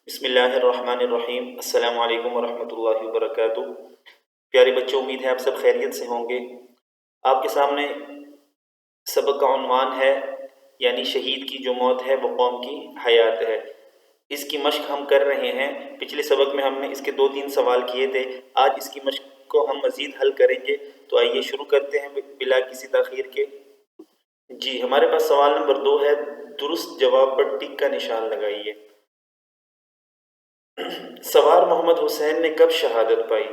بسم اللہ الرحمن الرحیم۔ السلام علیکم ورحمۃ اللہ وبرکاتہ۔ پیارے بچوں، امید ہے آپ سب خیریت سے ہوں گے۔ آپ کے سامنے سبق کا عنوان ہے یعنی شہید کی جو موت ہے وہ قوم کی حیات ہے۔ اس کی مشق ہم کر رہے ہیں۔ پچھلے سبق میں ہم نے اس کے 2-3 سوال کیے تھے، آج اس کی مشق کو ہم مزید حل کریں گے۔ تو آئیے شروع کرتے ہیں بلا کسی تاخیر کے۔ جی، ہمارے پاس سوال نمبر 2 ہے، درست جواب پر ٹک کا نشان لگائیے۔ سوار محمد حسین نے کب شہادت پائی؟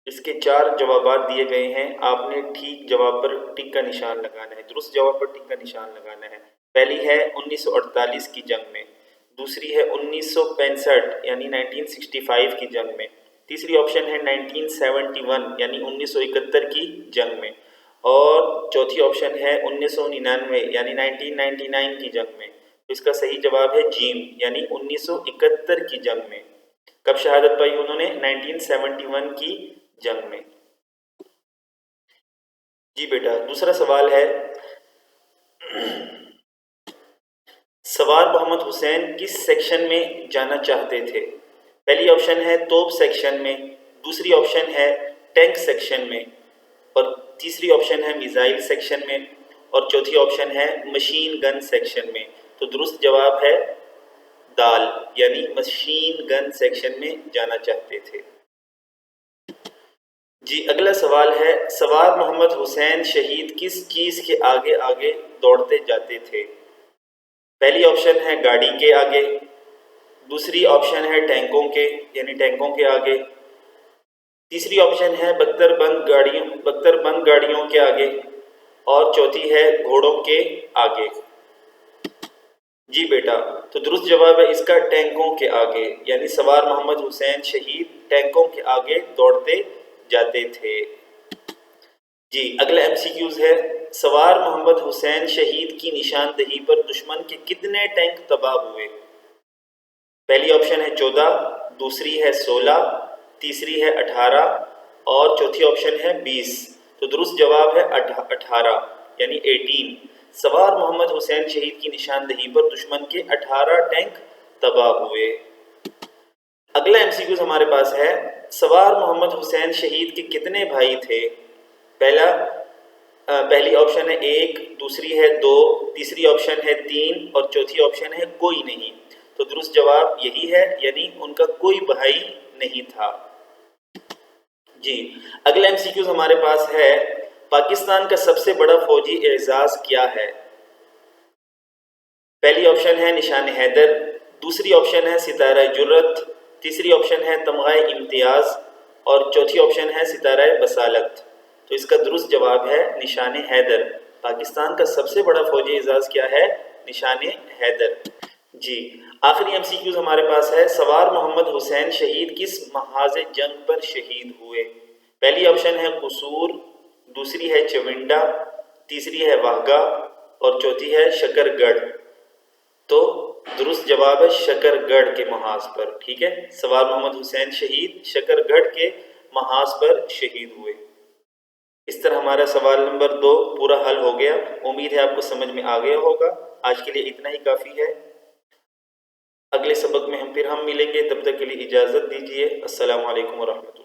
اس کے 4 جوابات دیے گئے ہیں، آپ نے ٹھیک جواب پر ٹک کا نشان لگانا ہے، درست جواب پر ٹک کا نشان لگانا ہے۔ پہلی ہے 1948 کی جنگ میں، دوسری ہے 1965 یعنی 1965 کی جنگ میں، تیسری آپشن ہے 1971 یعنی 1971 کی جنگ میں، اور چوتھی آپشن ہے 1999 یعنی 1999 کی جنگ میں۔ اس کا صحیح جواب ہے جیم یعنی 1971 کی جنگ میں۔ کب شہادت پائی انہوں نے؟ 1971 کی جنگ میں۔ جی بیٹا، دوسرا سوال ہے، سوار محمد حسین کس سیکشن میں جانا چاہتے تھے؟ پہلی آپشن ہے توپ سیکشن میں، دوسری آپشن ہے ٹینک سیکشن میں، اور تیسری آپشن ہے میزائل سیکشن میں، اور چوتھی آپشن ہے مشین گن سیکشن میں۔ تو درست جواب ہے دال یعنی مشین گن سیکشن میں جانا چاہتے تھے۔ جی، اگلا سوال ہے، سوار محمد حسین شہید کس چیز کے آگے آگے دوڑتے جاتے تھے؟ پہلی آپشن ہے گاڑی کے آگے، دوسری آپشن ہے ٹینکوں کے یعنی ٹینکوں کے آگے، تیسری آپشن ہے بختر بند گاڑیوں کے آگے، اور چوتھی ہے گھوڑوں کے آگے۔ جی بیٹا، تو درست جواب ہے اس کا ٹینکوں کے آگے، یعنی سوار محمد حسین شہید ٹینکوں کے آگے دوڑتے جاتے تھے۔ جی، اگلا ایم سی کیوز ہے، سوار محمد حسین شہید کی نشاندہی پر دشمن کے کتنے ٹینک تباہ ہوئے؟ پہلی آپشن ہے 14، دوسری ہے 16، تیسری ہے 18، اور چوتھی آپشن ہے 20۔ تو درست جواب ہے 18 یعنی 18۔ سوار محمد حسین شہید کی نشاندہی پر دشمن کے 18 ٹینک تباہ ہوئے۔ اگلا ایم سی کیوز ہمارے پاس ہے، سوار محمد حسین شہید کے کتنے بھائی تھے؟ پہلی آپشن ہے 1، دوسری ہے 2، تیسری آپشن ہے 3، اور چوتھی آپشن ہے کوئی نہیں۔ تو درست جواب یہی ہے یعنی ان کا کوئی بھائی نہیں تھا۔ جی، اگلا ایم سی کیوز ہمارے پاس ہے، پاکستان کا سب سے بڑا فوجی اعزاز کیا ہے؟ پہلی آپشن ہے نشان حیدر، دوسری آپشن ہے ستارہ جرت، تیسری آپشن ہے تمغہ امتیاز، اور چوتھی آپشن ہے ستارہ بصالت۔ تو اس کا درست جواب ہے نشان حیدر۔ پاکستان کا سب سے بڑا فوجی اعزاز کیا ہے؟ نشان حیدر۔ جی، آخری ایم سی کیوز ہمارے پاس ہے، سوار محمد حسین شہید کس محاذ جنگ پر شہید ہوئے؟ پہلی آپشن ہے قصور، دوسری ہے چونڈا، تیسری ہے واہگہ، اور چوتھی ہے شکر گڑھ۔ تو درست جواب ہے شکر گڑھ کے محاذ پر۔ ٹھیک ہے، سوار محمد حسین شہید شکر گڑھ کے محاذ پر شہید ہوئے۔ اس طرح ہمارا سوال نمبر 2 پورا حل ہو گیا۔ امید ہے آپ کو سمجھ میں آ گیا ہوگا۔ آج کے لیے اتنا ہی کافی ہے، اگلے سبق میں ہم ملیں گے، تب تک کے لیے اجازت دیجیے۔ السلام علیکم ورحمۃ اللہ۔